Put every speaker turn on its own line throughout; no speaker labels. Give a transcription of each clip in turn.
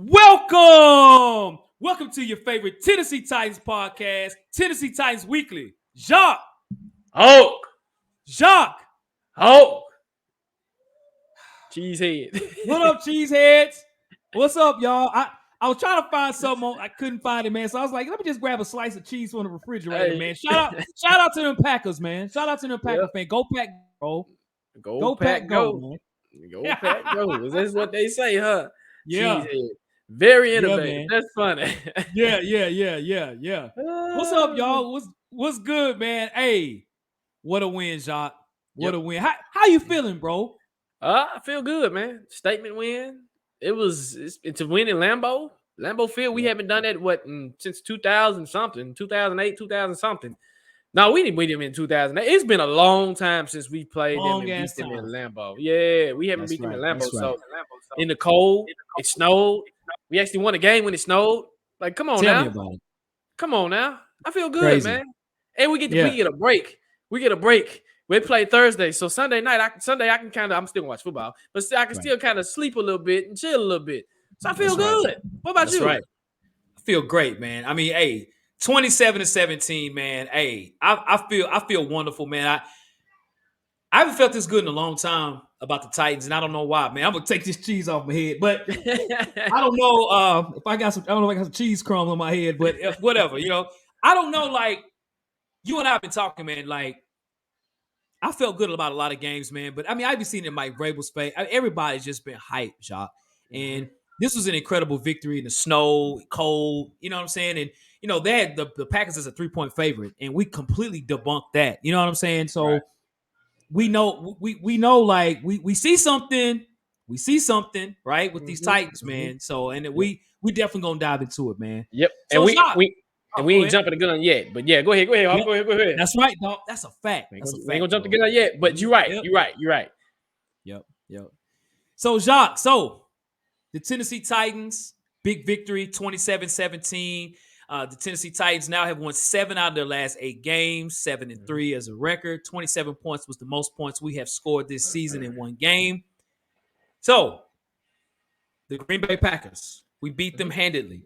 Welcome to your favorite Tennessee Titans podcast, Tennessee Titans Weekly. Jacques.
Hulk. Cheesehead.
What up, cheeseheads? What's up, y'all? I was trying to find something. I couldn't find it, man. So I was like, let me just grab a slice of cheese from the refrigerator, man. Shout out to them Packers, man. Shout out to them Packer fan. Go Pack, bro.
Go Pack, go, man. Go Pack, go. That's what they say, huh?
Yeah.
Cheesehead. Very innovative. That's funny.
Yeah. What's up, y'all? What's good, man? Hey, what a win, Jacques. What a win. How you feeling, bro?
I feel good, man. Statement win. It's a win in Lambeau Field. We haven't done that since 2000 something, 2008, 2000 something. No, we didn't beat them in 2008. It's been a long time since we played them and beat them in Lambeau. Yeah, we haven't beat them in Lambeau. So in the cold, it snowed. We actually won a game when it snowed. Like, come on
Tell
now.
me about it.
Come on now. I feel good,
Crazy.
man. And we get a break. We get a break. We play Thursday. So Sunday night, I can kind of, I'm still watch football, but I can still kind of sleep a little bit and chill a little bit. So I feel good. What about you?
Right. I feel great, man. I mean, hey, 27-17, man. Hey, I feel wonderful, man. I haven't felt this good in a long time about the Titans, and I don't know why, man. I'm gonna take this cheese off my head, but I don't know if I got some cheese crumbs on my head, but whatever, I don't know. Like, you and I have been talking, man. Like, I felt good about a lot of games, man. But I mean, I've been seeing it in Mike Vrabel's face. Everybody's just been hyped, Jacques. And this was an incredible victory in the snow, cold. You know what I'm saying? And they had the Packers as a 3-point favorite, and we completely debunked that. You know what I'm saying? So we know like we see something. We see something, right, with these Titans, man. So we definitely gonna dive into it, man.
Yep.
So,
and we ain't jumping the gun yet. But yeah, go ahead. Go ahead.
That's right, dog. That's a fact.
We ain't gonna jump the gun yet. But you're right. You're right.
Yep. So, Jacques, the Tennessee Titans, big victory, 27-17. The Tennessee Titans now have won 7 out of their last 8 games, 7-3 as a record. 27 points was the most points we have scored this season in one game. So, the Green Bay Packers, we beat them handedly.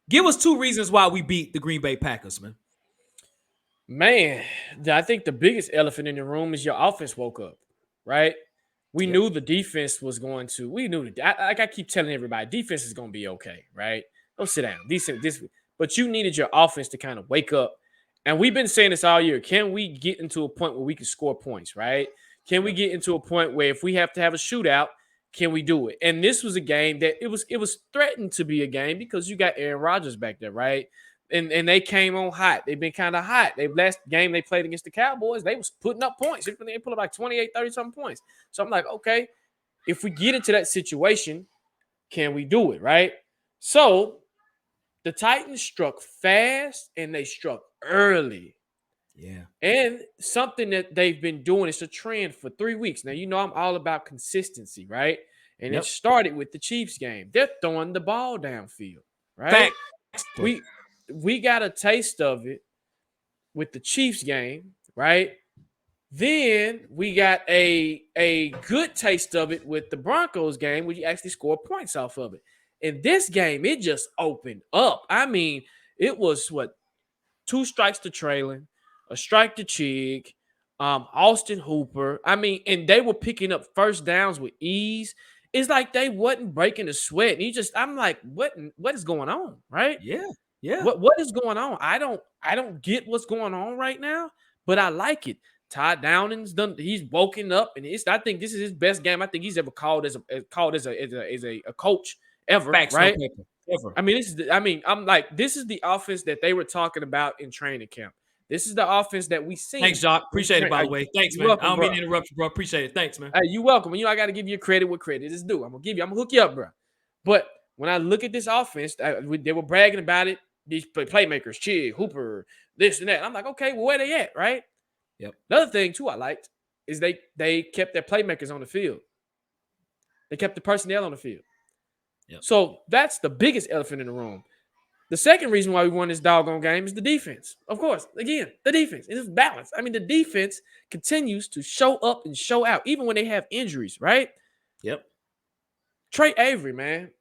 Give us 2 reasons why we beat the Green Bay Packers, man.
Man, I think the biggest elephant in the room is your offense woke up, right? We knew the defense was going to. We knew like I keep telling everybody, defense is going to be okay, right? Don't sit down. But you needed your offense to kind of wake up. And we've been saying this all year. Can we get into a point where we can score points, right? Can we get into a point where if we have to have a shootout, can we do it? And this was a game that it was threatened to be a game because you got Aaron Rodgers back there, right? And they came on hot. They've been kind of hot. Last game they played against the Cowboys, they was putting up points. They put up like 28, 30-something points. So I'm like, okay, if we get into that situation, can we do it, right? So the Titans struck fast and they struck early.
Yeah.
And something that they've been doing, it's a trend for 3 weeks. Now, I'm all about consistency, right? And it started with the Chiefs game. They're throwing the ball downfield, right? We got a taste of it with the Chiefs game, right? Then we got a good taste of it with the Broncos game where you actually score points off of it. In this game, it just opened up. I mean, it was 2 strikes to Traylon, a strike to Chig, Austin Hooper. I mean, and they were picking up first downs with ease. It's like they wasn't breaking a sweat. And I'm like, what is going on, right?
Yeah.
What is going on? I don't get what's going on right now, but I like it. Todd Downing's done. He's woken up, and I think this is his best game I think he's ever called as a coach ever.
Facts,
right?
No paper, ever.
I mean, I'm like, this is the offense that they were talking about in training camp. This is the offense that we seen.
Thanks, Jacques. Appreciate it, by the way. Thanks, man.
Welcome,
I don't mean to interrupt you, bro. Appreciate it. Thanks, man.
Hey, you welcome. And I got to give you credit where credit is due. I'm gonna hook you up, bro. But when I look at this offense, they were bragging about it. These playmakers, Chig, Hooper, this and that. I'm like, okay, well, where they at, right?
Yep.
Another thing, too, I liked is they kept their playmakers on the field. They kept the personnel on the field.
Yep.
So that's the biggest elephant in the room. The second reason why we won this doggone game is the defense. Of course, again, the defense. It is balanced. I mean, the defense continues to show up and show out, even when they have injuries, right?
Yep.
Trey Avery, man.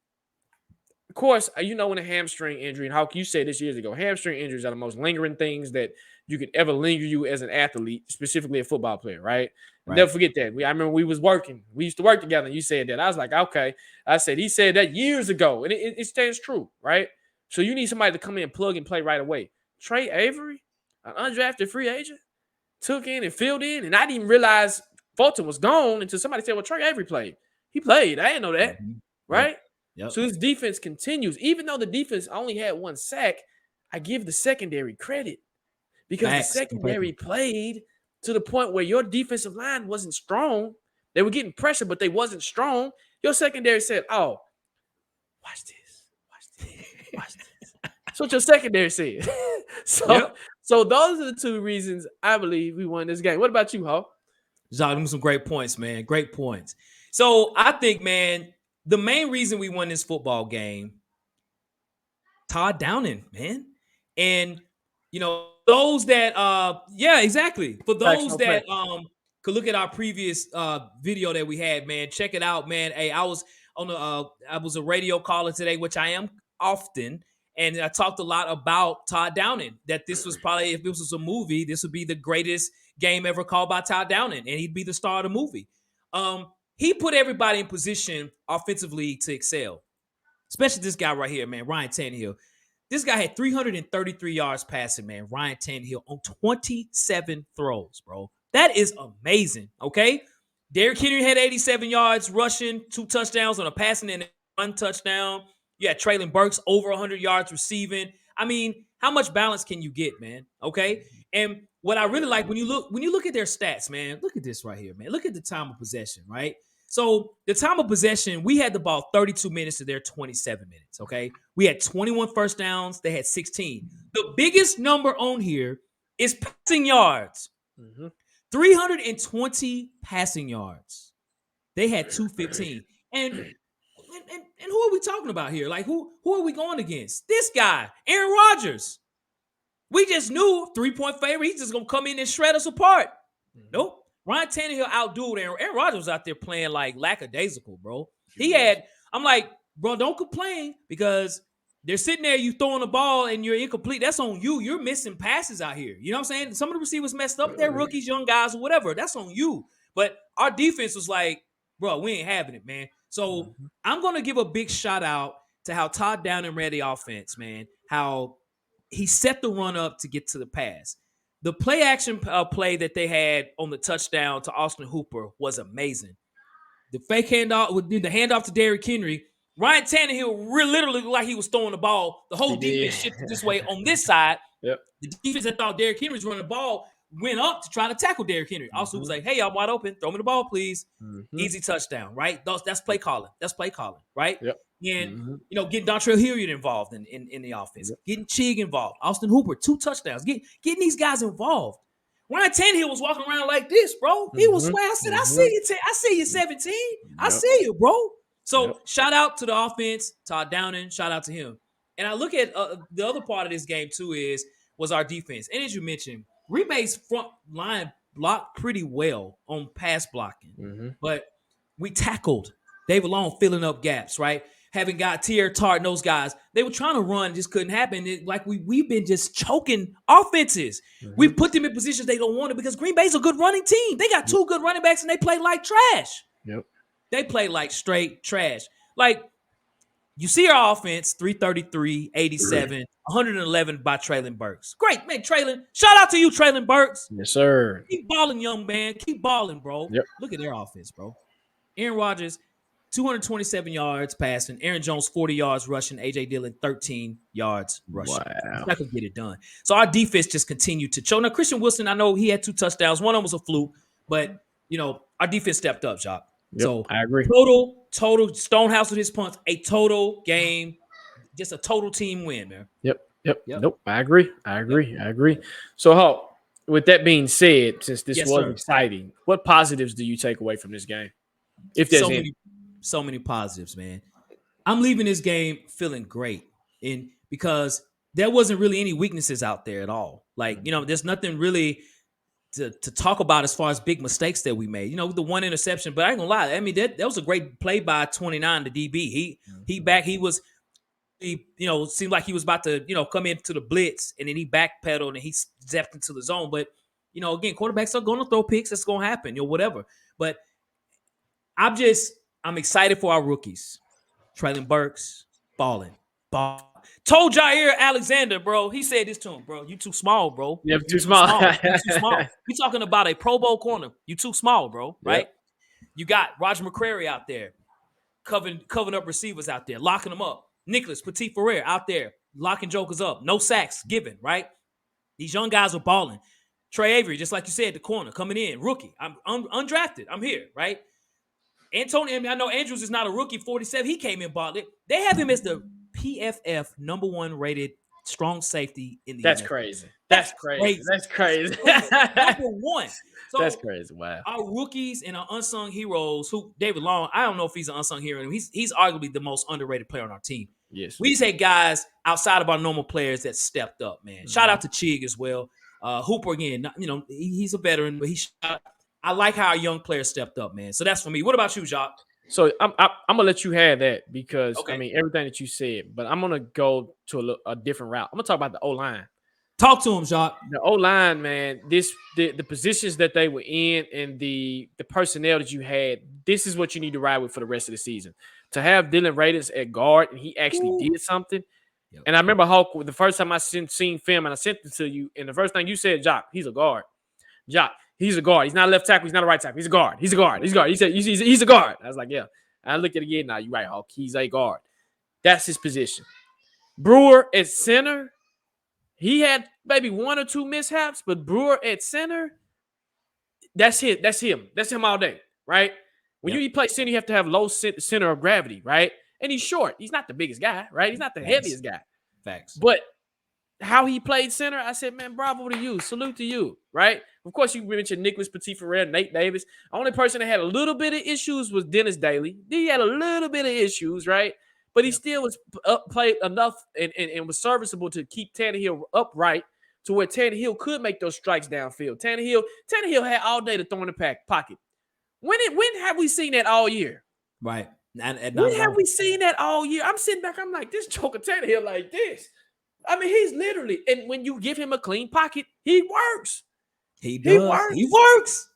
of course, when a hamstring injury, and Hawk, you said this years ago, hamstring injuries are the most lingering things that you could ever linger you as an athlete, specifically a football player, right?
Right.
Never forget that. I remember we used to work together, and you said that. I was like, okay. I said, he said that years ago, and it stands true, right? So you need somebody to come in, plug and play right away. Trey Avery, an undrafted free agent, took in and filled in, and I didn't even realize Fulton was gone until somebody said, well, Trey Avery played. He played. I didn't know that, right?
Yep.
So this defense continues. Even though the defense only had 1 sack, I give the secondary credit because the secondary played to the point where your defensive line wasn't strong. They were getting pressure, but they wasn't strong. Your secondary said, oh, watch this. That's what your secondary said. So those are the 2 reasons I believe we won this game. What about you, Ho?
Jacques, some great points, man. Great points. So I think, man, the main reason we won this football game, Todd Downing, man. And, those that, yeah, exactly. For those that could look at our previous video that we had, man, check it out, man. Hey, I was a radio caller today, which I am often. And I talked a lot about Todd Downing, that this was probably, if this was a movie, this would be the greatest game ever called by Todd Downing, and he'd be the star of the movie. He put everybody in position offensively to excel, especially this guy right here, man, Ryan Tannehill. This guy had 333 yards passing, man, Ryan Tannehill, on 27 throws, bro. That is amazing, okay? Derrick Henry had 87 yards rushing, 2 touchdowns on a passing and 1 touchdown. You had Traylon Burks over 100 yards receiving. I mean, how much balance can you get, man? Okay? And what I really like when you look at their stats, man, look at this right here, man. Look at the time of possession, right? So the time of possession, we had the ball 32 minutes to their 27 minutes, okay? We had 21 first downs. They had 16. The biggest number on here is passing yards. 320 passing yards. They had 215. And who are we talking about here? Like, who are we going against? This guy, Aaron Rodgers. We just knew 3-point favorite. He's just going to come in and shred us apart. Nope. Ryan Tannehill outdueled Aaron. Aaron Rodgers was out there playing like lackadaisical, bro. I'm like, bro, don't complain because they're sitting there, you throwing the ball and you're incomplete. That's on you. You're missing passes out here. You know what I'm saying? Some of the receivers messed up. They're rookies, young guys, or whatever. That's on you. But our defense was like, bro, we ain't having it, man. So I'm going to give a big shout out to how Todd Downing ran the offense, man, how he set the run up to get to the pass. The play action play that they had on the touchdown to Austin Hooper was amazing. The fake handoff, the handoff to Derrick Henry, Ryan Tannehill literally looked like he was throwing the ball. The whole defense shifted this way on this side.
Yep.
The defense that thought Derrick Henry was running the ball went up to try to tackle Derrick Henry. Also was like, hey, I'm wide open. Throw me the ball, please. Easy touchdown, right? That's play calling. Right?
Yep.
And, getting Dontrell Hilliard involved in the offense. Yep. Getting Chig involved. Austin Hooper, 2 touchdowns. Getting these guys involved. Ryan Tannehill was walking around like this, bro. He was swag. I said, I see you. I see you, 17. I see you, bro. So shout out to the offense, Todd Downing. Shout out to him. And I look at the other part of this game, too, was our defense. And as you mentioned, Green Bay's front line blocked pretty well on pass blocking. But we tackled David Long filling up gaps, right? Having got Tier Tart and those guys, they were trying to run, just couldn't happen. We've been just choking offenses. We put them in positions they don't want it because Green Bay's a good running team. They got 2 good running backs and they play like trash.
Yep.
They play like straight trash. Like, you see our offense, 333, 87, 111 by Traylon Burks. Great, man, Traylon. Shout out to you, Traylon Burks.
Yes, sir.
Keep balling, young man. Keep balling, bro.
Yep.
Look at their offense, bro. Aaron Rodgers, 227 yards passing. Aaron Jones, 40 yards rushing. A.J. Dillon, 13 yards rushing.
Wow.
I could get it done. So our defense just continued to choke. Now, Christian Wilson, I know he had 2 touchdowns. One of them was a fluke. But, our defense stepped up, Jacques.
Yep,
so
I agree.
Total Stonehouse with his punts, a total game, just a total team win, man.
Yep. Nope, I agree. So, Hawk, with that being said, since this was exciting, what positives do you take away from this game? If there's
so many positives, man. I'm leaving this game feeling great, and because there wasn't really any weaknesses out there at all. Like, there's nothing really to talk about as far as big mistakes that we made. The 1 interception, but I ain't gonna lie. I mean, that was a great play by 29, the DB. He was seemed like he was about to, come into the blitz, and then he backpedaled and he stepped into the zone. But, again, quarterbacks are going to throw picks. It's going to happen, whatever. But I'm excited for our rookies. Traylon Burks, balling. Told Jair Alexander, bro. He said this to him, bro. You too small, bro.
You're
You
too
too
small.
small. You too small. We talking about a Pro Bowl corner. You too small, bro. Right?
Yep.
You got Roger McCreary out there, covering up receivers out there, locking them up. Nicholas Petit-Ferrer out there, locking jokers up. No sacks given, right? These young guys are balling. Trey Avery, just like you said, the corner, coming in, rookie. I'm undrafted. I'm here, right? Antonio, I know Andrews is not a rookie, 47. He came in balling. They have him as the PFF number 1 rated strong safety in the
That's
NFL.
crazy. That's crazy. That's crazy.
Number 1. So
that's crazy. Wow.
Our rookies and our unsung heroes, who David Long, I don't know if he's an unsung hero. He's arguably the most underrated player on our team.
Yes.
We just had guys outside of our normal players that stepped up, man. Shout out to Chig as well. Hooper again, he's a veteran, but I like how our young players stepped up, man. So that's for me. What about you, Jacques?
So I'm gonna let you have that because
Okay.
I mean everything that you said, but I'm gonna go to a different route. I'm gonna talk about the O-line.
Talk to him, Jacques.
The O-line, man. The positions that they were in and the personnel that you had. This is what you need to ride with for the rest of the season. To have Dylan Radis at guard and he actually did something. Yep. And I remember Hulk the first time I seen film and I sent it to you, and the first thing you said, Jacques, he's a guard. Jacques, he's a guard. He's not a left tackle. He's not a right tackle. He's a guard. He's a guard. He's a guard. He said he's a guard. I was like, yeah. I looked at it again. Now you're right, Hulk. He's a guard. That's his position. Brewer at center. He had maybe 1 or 2 mishaps, but Brewer at center, that's it. That's him. That's him all day, right? When you play center, you have to have low center of gravity, right? And he's short. He's not the biggest guy, right? He's not the heaviest guy.
Facts.
But how he played center, I said, man, bravo to you. Salute to you, right? Of course, you mentioned Nicholas Petit-Ferrer, Nate Davis. The only person that had a little bit of issues was Dennis Daly. He had a little bit of issues, right? But he still was played enough and was serviceable to keep Tannehill upright to where Tannehill could make those strikes downfield. Tannehill had all day to throw in the pocket. When have we seen that all year?
Right.
When have we seen that all year? I'm sitting back, I'm like, this Joker Tannehill like this. I mean, he's literally, and when you give him a clean pocket, he works.
He does. He works.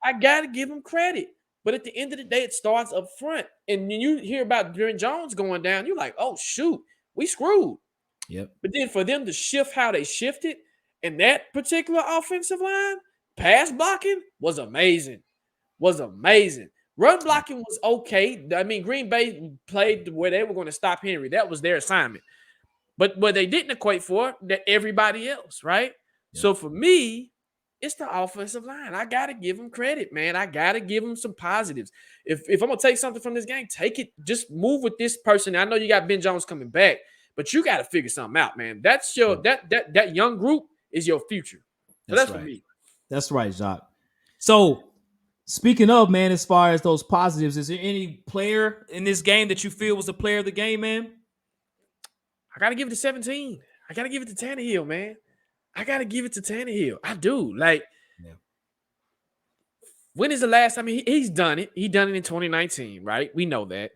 I got to give him credit. But at the end of the day, it starts up front. And when you hear about Darren Jones going down, you're like, oh, shoot, we screwed.
Yep.
But then for them to shift how they shifted, and that particular offensive line, pass blocking was amazing. Run blocking was okay. I mean, Green Bay played where they were going to stop Henry. That was their assignment. But what they didn't equate for, that everybody else, right? Yep. So for me, it's the offensive line. I got to give them credit, man. I got to give them some positives. If I'm going to take something from this game, take it. Just move with this person. I know you got Ben Jones coming back, but you got to figure something out, man. That's your that young group is your future. So that's right. For me.
That's right, Jacques. So speaking of, man, as far as those positives, is there any player in this game that you feel was the player of the game, man?
I got to give it to 17. I got to give it to Tannehill, man. I got to give it to Tannehill. I do. Like, when is the last time he's done it? He done it in 2019, right? We know that.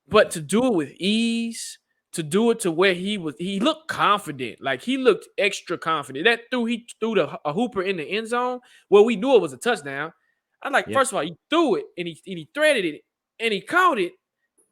But to do it with ease, to do it to where he looked confident. Like, he looked extra confident. He threw a hooper in the end zone where we knew it was a touchdown. I'm like, first of all, he threw it and he threaded it and he caught it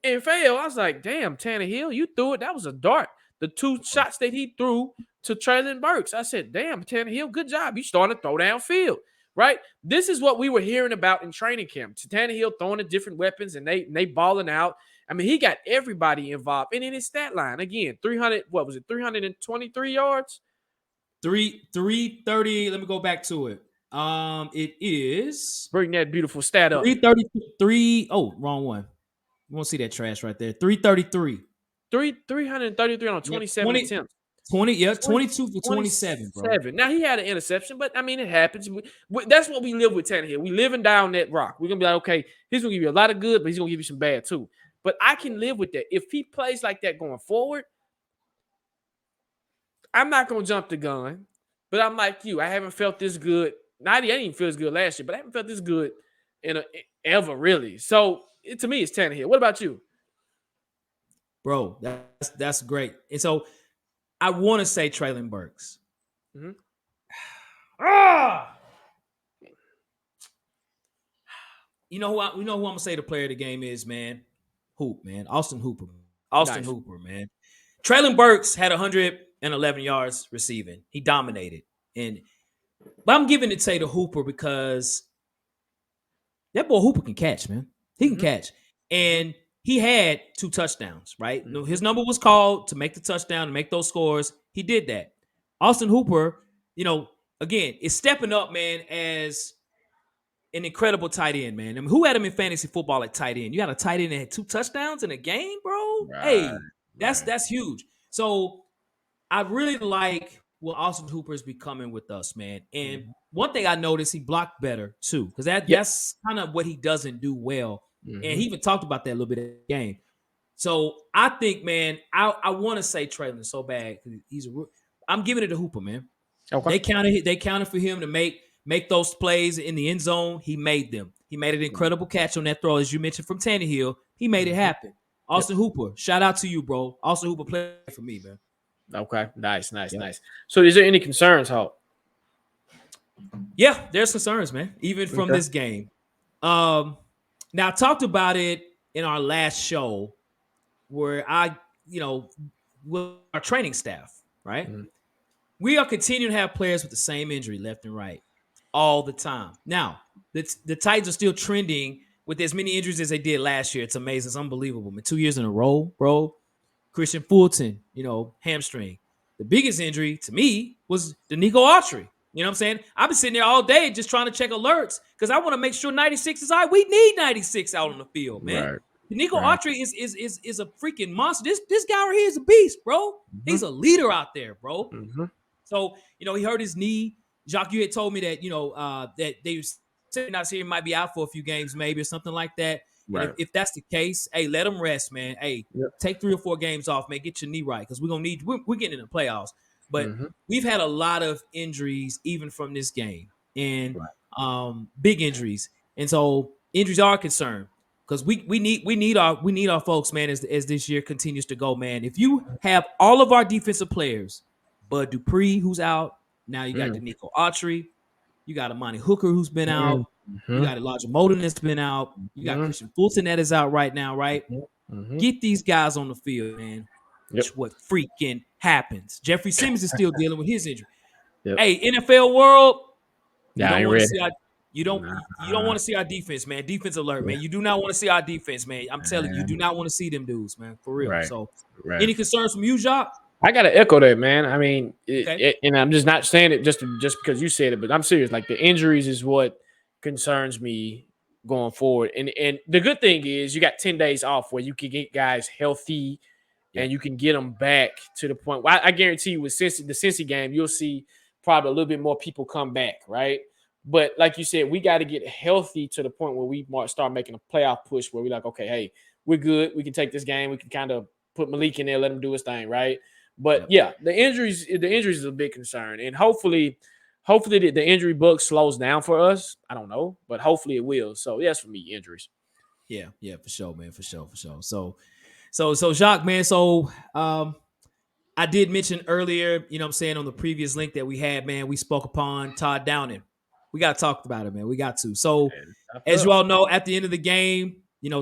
and failed. I was like, damn, Tannehill, you threw it. That was a dart. The 2 shots that he threw to Traylon Burks. I said, damn, Tannehill, good job. You starting to throw downfield, right? This is what we were hearing about in training camp. Tannehill throwing the different weapons and they balling out. I mean, he got everybody involved. And in his stat line, again, 323 yards?
330. Let me go back to it. It is.
Bring that beautiful stat up.
333. Oh, wrong one. You won't see that trash right there. 333.
333 on 27 attempts.
22 for 27, bro.
Now, he had an interception, but, I mean, it happens. That's what we live with Tannehill. We living down that rock. We're going to be like, okay, he's going to give you a lot of good, but he's going to give you some bad, too. But I can live with that. If he plays like that going forward, I'm not going to jump the gun, but I'm like you. I haven't felt this good. I didn't even feel as good last year, but I haven't felt this good ever, really. So, to me, it's Tannehill. What about you?
bro. That's great. And so I want to say Traylon Burks.
Mhm.
Ah, you know who I'm gonna say the player of the game is, man. Hoop, man. Austin Hooper. Austin
Nice.
Hooper, man. Traylon Burks had 111 yards receiving. He dominated. But I'm giving it to Hooper because that boy Hooper can catch, man. He can
Mhm.
catch.
Mhm.
And he had 2 touchdowns, right? No, his
Mhm.
number was called to make the touchdown, to make those scores. He did that. Austin Hooper, again, is stepping up, man, as an incredible tight end, man. I mean, who had him in fantasy football at tight end? You got a tight end that had 2 touchdowns in a game, bro?
Right.
Hey, that's
Right.
that's huge. So I really like what Austin Hooper is becoming with us, man. And
Mhm.
one thing I noticed, he blocked better too, because
Yep.
that's kind of what he doesn't do well. And he
Mhm.
even talked about that a little bit in the game. So I think, man, I want to say Traylon so bad because I'm giving it to Hooper, man.
Okay.
They counted for him to make those plays in the end zone. He made them. He made an incredible catch on that throw, as you mentioned, from Tannehill. He made it
Mhm.
happen.
Yep.
Austin Hooper, shout out to you, bro. Austin Hooper played for me, man.
Okay. Nice. Nice.
Yep.
Nice. So, is there any concerns, Hawk?
Yeah, there's concerns, man, even from
Okay.
this game. Um, Now I talked about it in our last show where with our training staff, right?
Mhm.
We are continuing to have players with the same injury left and right all the time. Now, the Titans are still trending with as many injuries as they did last year. It's amazing. It's unbelievable. Man, 2 years in a row, bro. Christian Fulton, hamstring. The biggest injury to me was the Nico Autry. You know what I'm saying? I've been sitting there all day just trying to check alerts because I want to make sure 96 is all right. We need 96 out on the field, man.
Right.
Nico
Right.
Autry is a freaking monster. This guy right here is a beast, bro. He's
Mhm.
a leader out there, bro.
Mhm.
So, he hurt his knee. Jacques, you had told me that, that they said not here might be out for a few games, maybe, or something like that. And if,
Right.
if that's the case, hey, let him rest, man. Hey,
Yep.
take 3 or 4 games off, man. Get your knee right because we're getting in the playoffs. But
Mhm.
we've had a lot of injuries even from this game and
Right.
big injuries. And so injuries are a concern because we need our folks, man, as this year continues to go, man. If you have all of our defensive players, Bud Dupree, who's out. Now you got
Mm.
Danico Autry. You got Amani Hooker, who's been out. You
Mhm.
got Elijah Molden that's been out. You got
Mhm.
Christian Fulton that is out right now, right?
Mhm. Mhm.
Get these guys on the field, man.
Yep.
What freaking happens? Jeffrey Simmons is still dealing with his injury.
Yep.
Hey, NFL world, you
Yeah, I
don't
ain't
want to
ready.
see our you don't
Nah.
want to see our defense, man. Defense alert,
Yeah.
man. You do not want to see our defense, man. I'm telling you, you do
Man.
not want to see them dudes, man. For real.
Right.
So,
Right.
any concerns from you, Jacques?
I gotta echo that, man. I mean,
Okay.
and I'm just not saying it just because you said it, but I'm serious. Like the injuries is what concerns me going forward. And the good thing is you got 10 days off where you can get guys healthy
Yeah.
and you can get them back to the point. Well, I guarantee you with the Cincy game, you'll see probably a little bit more people come back, right? But like you said, we got to get healthy to the point where we might start making a playoff push where we're like, okay, hey, we're good. We can take this game. We can kind of put Malik in there, let him do his thing, right? But
Yep.
yeah, the injuries is a big concern, and hopefully the injury bug slows down for us. I don't know, but hopefully it will. So yes, for me, injuries.
Yeah. Yeah. For sure, man. For sure. For sure. So Jacques, man. So I did mention earlier, what I'm saying, on the previous link that we had, man, we spoke upon Todd Downing. We got to talk about it, man. We got to. So,
And stuff
as you
up.
all know, at the end of the game,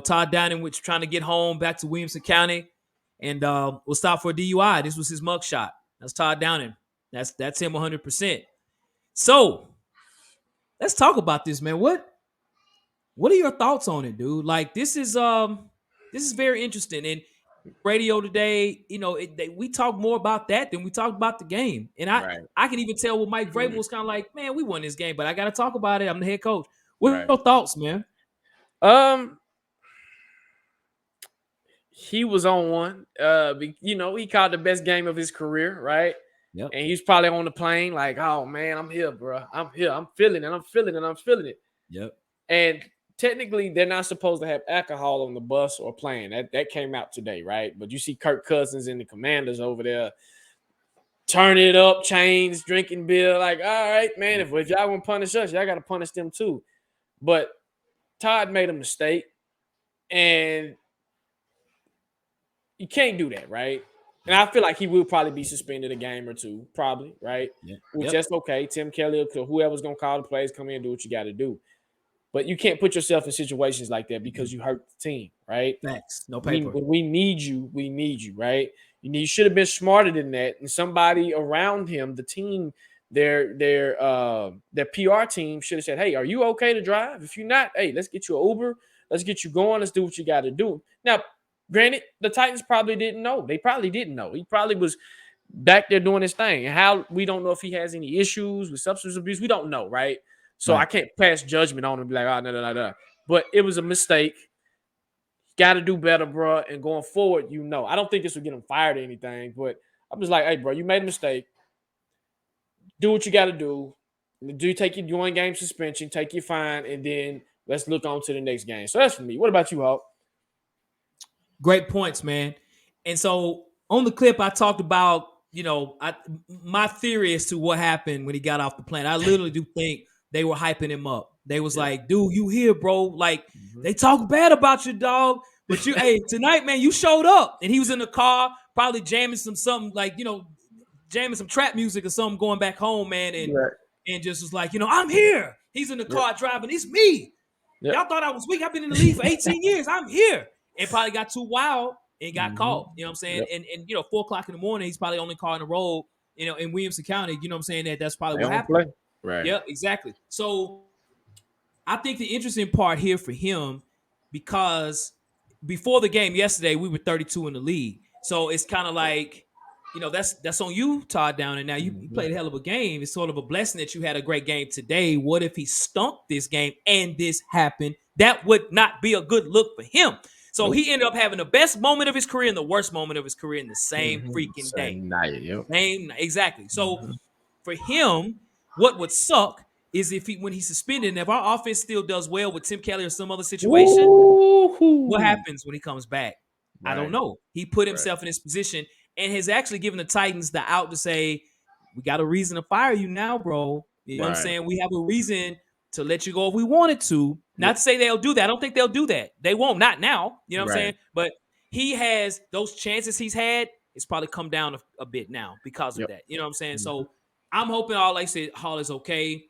Todd Downing was trying to get home back to Williamson County and was stopped for a DUI. This was his mugshot. That's Todd Downing. That's him 100%. So, let's talk about this, man. What are your thoughts on it, dude? Like, this is very interesting. And radio today, we talk more about that than we talk about the game. And I
Right.
I can even tell what Mike Vrabel was kind of like, man, we won this game, but I got to talk about it. I'm the head coach. What are
Right.
your thoughts, man?
Um, he was on one. He called the best game of his career, right?
Yep.
And he's probably on the plane, like, oh man, I'm here, bro. I'm here. I'm feeling it. I'm feeling it. I'm feeling it.
Yep.
And technically, they're not supposed to have alcohol on the bus or plane. That came out today, right? But you see Kirk Cousins and the Commanders over there turning it up, chains, drinking beer. Like, all right, man, if y'all want to punish us, y'all got to punish them too. But Todd made a mistake, and you can't do that, right? And I feel like he will probably be suspended a game or two, probably, right?
Yeah.
Which
Yep.
that's okay. Tim Kelly or whoever's gonna call the plays, come in and do what you got to do. But you can't put yourself in situations like that because you hurt the team, right?
Facts. No
We
paper.
when we need you, right? You should have been smarter than that. And somebody around him, the team, their PR team should have said, "Hey, are you okay to drive? If you're not, hey, let's get you an Uber. Let's get you going. Let's do what you got to do." Now, granted, the Titans probably didn't know. They probably didn't know. He probably was back there doing his thing. And how we don't know if he has any issues with substance abuse. We don't know, right? So I
Right.
can't pass judgment on him and be like, oh, no, no, no, no. But it was a mistake. Got to do better, bro. And going forward, I don't think this would get him fired or anything. But I'm just like, hey, bro, you made a mistake. Do what you got to do. Do take your one game suspension, take your fine, and then let's look on to the next game. So that's for me. What about you, Hawk?
Great points, man. And so on the clip, I talked about, my theory as to what happened when he got off the plane. I literally do think they were hyping him up. They was
Yep.
like, dude, you here, bro. Like,
Mhm.
they talk bad about you, dog. But hey, tonight, man, you showed up. And he was in the car, probably jamming something like, jamming some trap music or something going back home, man.
Right.
And just was like, I'm here. He's in the
Yep.
car driving. It's me.
Yep.
Y'all thought I was weak. I've been in the league for 18 years. I'm here. And probably got too wild and got caught. You know what I'm saying?
Yep.
And 4 o'clock in the morning, he's probably only caught in the road, in Williamson County. You know what I'm saying? That's probably
They
what
don't
happened.
play. Right.
Yeah, exactly. So I think the interesting part here for him, because before the game yesterday, we were 32 in the league. So it's kind of like, that's on you, Todd Downing. Now you played a hell of a game. It's sort of a blessing that you had a great game today. What if he stunk this game and this happened? That would not be a good look for him. So
Nope.
he ended up having the best moment of his career and the worst moment of his career in the same freaking day.
Same night. Yep.
Same, exactly. So for him, what would suck is if when he's suspended, and if our offense still does well with Tim Kelly or some other situation, what
Woo-hoo.
happens when he comes back? I don't
Right.
know. He put
Right.
himself in this position and has actually given the Titans the out to say, we got a reason to fire you now, bro. You know what I'm
Right.
saying? We have a reason to let you go if we wanted to. Not
Yep.
to say they'll do that. I don't think they'll do that. They won't. Not now. You know what I'm
Right.
saying? But he has those chances he's had. It's probably come down a bit now because of
Yep.
that. You know what I'm saying?
Mhm.
So I'm hoping all like I said, Hall is okay.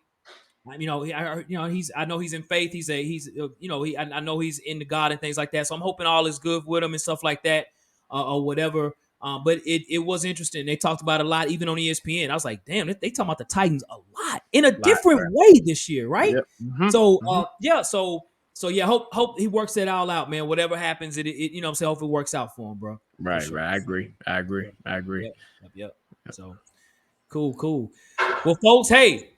I know he's in faith. I know he's into God and things like that. So I'm hoping all is good with him and stuff like that, or whatever. But it was interesting. They talked about it a lot, even on ESPN. I was like, damn, they talking about the Titans a lot in a
Lot,
different
right.
way this year, right?
Yep.
So yeah, hope he works it all out, man. Whatever happens, it you know what I'm saying, hope it works out for him, bro. For
Right.
sure.
Right. I agree.
Yep. So cool. Well, folks, hey,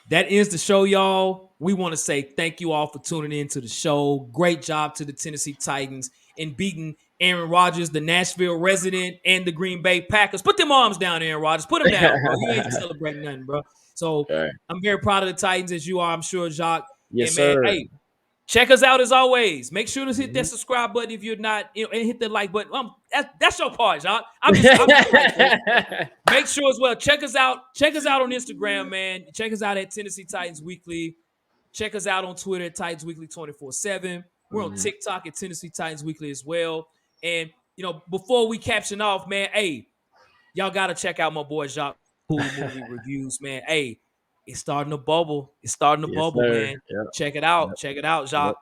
that ends the show, y'all. We want to say thank you all for tuning in to the show. Great job to the Tennessee Titans in beating Aaron Rodgers, the Nashville resident, and the Green Bay Packers. Put them arms down, Aaron Rodgers. Put them down, bro. You ain't celebrating nothing, bro. So
Right.
I'm very proud of the Titans, as you are, I'm sure, Jacques.
Yes,
And man,
sir.
hey, check us out as always. Make sure to hit that subscribe button if you're not, and hit the like button. That's your part, Jacques. I'm just like, make sure as well. Check us out. Check us out on Instagram, man. Check us out at Tennessee Titans Weekly. Check us out on Twitter at Titans Weekly 24/7. We're on TikTok at Tennessee Titans Weekly as well. And before we caption off, man, hey, y'all gotta check out my boy Jacques Cool Movie Reviews, man. Hey, it's starting to bubble. It's starting to
Yes,
bubble,
sir.
man.
Yep.
Check it out. Check it out, Jacques.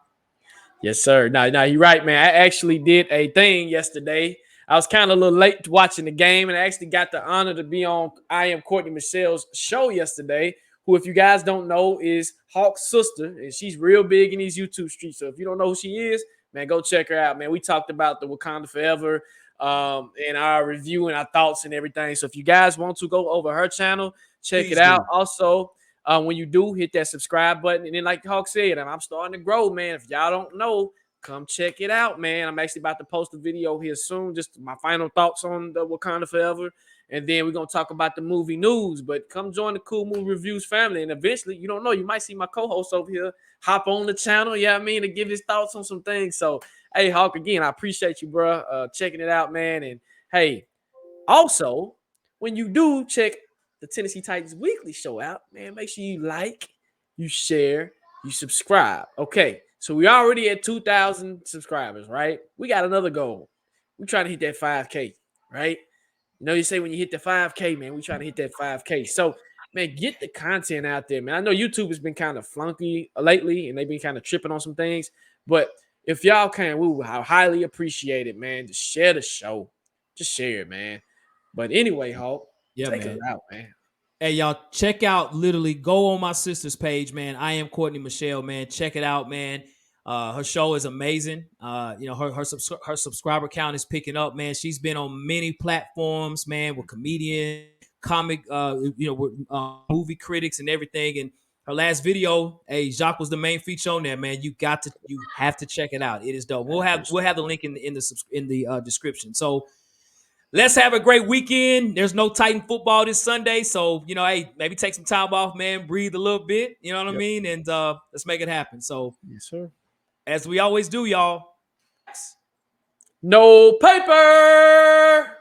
Yes, sir. No, you're right, man. I actually did a thing yesterday. I was kind of a little late to watching the game, and I actually got the honor to be on I Am Courtney Michelle's show yesterday, who, if you guys don't know, is Hawk's sister, and she's real big in these YouTube streets. So if you don't know who she is, man, go check her out, man. We talked about the Wakanda Forever and our review and our thoughts and everything. So if you guys want to go over her channel, check
Please
it out.
do.
Also, when you do, hit that subscribe button. And then, like Hawk said, I'm starting to grow, man. If y'all don't know, come check it out, man. I'm actually about to post a video here soon, just my final thoughts on the Wakanda Forever. And then we're going to talk about the movie news. But come join the Cool Movie Reviews family. And eventually, you don't know, you might see my co-host over here hop on the channel, you know what I mean, to give his thoughts on some things. So, hey, Hawk, again, I appreciate you, bro, checking it out, man. And, hey, also, when you do check the Tennessee Titans Weekly show out, man, make sure you like, you share, you subscribe. Okay, so we already at 2,000 subscribers, right? We got another goal. we trying to hit that 5K, right? You know, you say when you hit the 5K, man, we trying to hit that 5K. So, man, get the content out there, man. I know YouTube has been kind of flunky lately, and they've been kind of tripping on some things. But if y'all can, we will highly appreciate it, man. Just share the show. Just share it, man. But anyway, Hulk,
Yeah,
take us
man.
out, man.
Hey, y'all, check out, literally go on my sister's page, man. I am Courtney Michelle, man. Check it out, man. Her show is amazing. You know, her subscriber count is picking up, man. She's been on many platforms, man, with comedians, comic, you know, with movie critics and everything. And her last video, hey, Jacques was the main feature on there, man. You have to check it out. It is dope. We'll have the link in the description. So let's have a great weekend. There's no Titan football this Sunday, so you know, hey, maybe take some time off, man. Breathe a little bit. You know what I
Yep.
mean? And let's make it happen. So,
Yes, sir.
as we always do, y'all.
No paper.